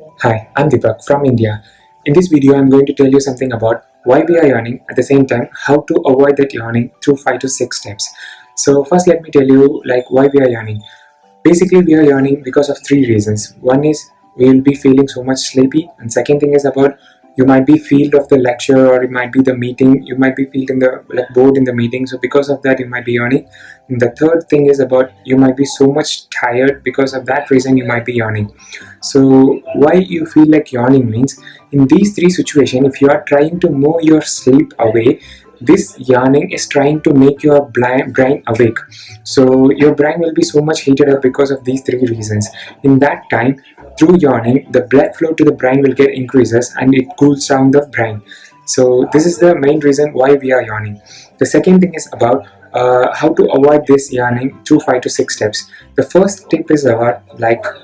Hi, I'm Deepak from India. In this video, I'm going to tell you something about why we are yawning, at the same time, how to avoid that yawning through 5 to 6 steps. So, first, let me tell you why we are yawning. Basically, we are yawning because of three reasons. One is we will be feeling so much sleepy, and second thing is about you might be feel of the lecture or it might be the meeting. You might be feeling the bored in the meeting, so because of that, you might be yawning. And the third thing is about you might be so much tired because of that reason you might be yawning. So, why you feel like yawning means in these three situations, if you are trying to move your sleep away, this yawning is trying to make your brain awake. So your brain will be so much heated up because of these three reasons. In that time, through yawning, the blood flow to the brain will get increases and it cools down the brain. So this is the main reason why we are yawning. The second thing is about how to avoid this yawning through 5 to 6 steps. The first tip is about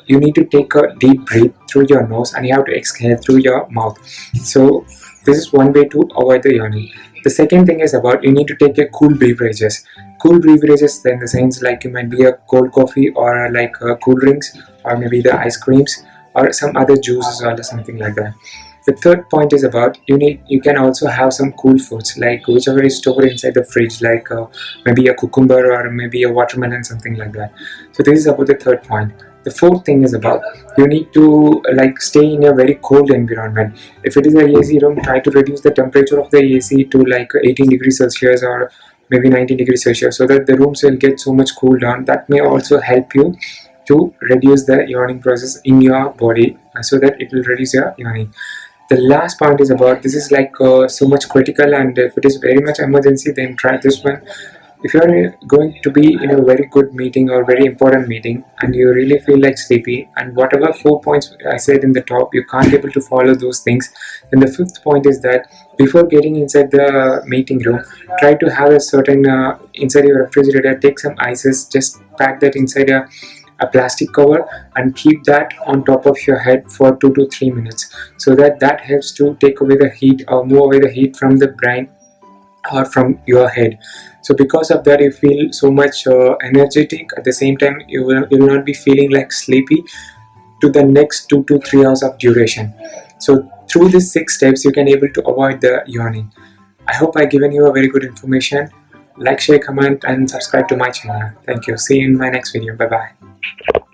you need to take a deep breath through your nose and you have to exhale through your mouth. So this is one way to avoid the yawning. The second thing is about you need to take a cool beverages. Cool beverages in the sense like it might be a cold coffee or cool drinks or maybe the ice creams or some other juices or something like that. The third point is about you can also have some cool foods like whichever is stored inside the fridge maybe a cucumber or maybe a watermelon, something like that. So this is about the third point. The fourth thing is about you need to stay in a very cold environment. If it is a AC room, try to reduce the temperature of the AC to 18 degrees Celsius or maybe 19 degrees Celsius so that the rooms will get so much cool down. That may also help you to reduce the yawning process in your body so that it will reduce your yawning. The last point is about this is so much critical, and if it is very much emergency, then try this one. If you are going to be in a very good meeting or very important meeting and you really feel like sleepy, and whatever 4 points I said in the top you can't able to follow those things, then the fifth point is that before getting inside the meeting room, try to have a certain inside your refrigerator, take some ices, just pack that inside a plastic cover and keep that on top of your head for 2 to 3 minutes, so that helps to take away the heat or move away the heat from the brain or from your head. So because of that you feel so much energetic. At the same time you will not be feeling like sleepy to the next 2 to 3 hours of duration. So through these 6 steps you can able to avoid the yawning. I hope I given you a very good information. Like, share, comment and subscribe to my channel. Thank you. See you in my next video. Bye bye.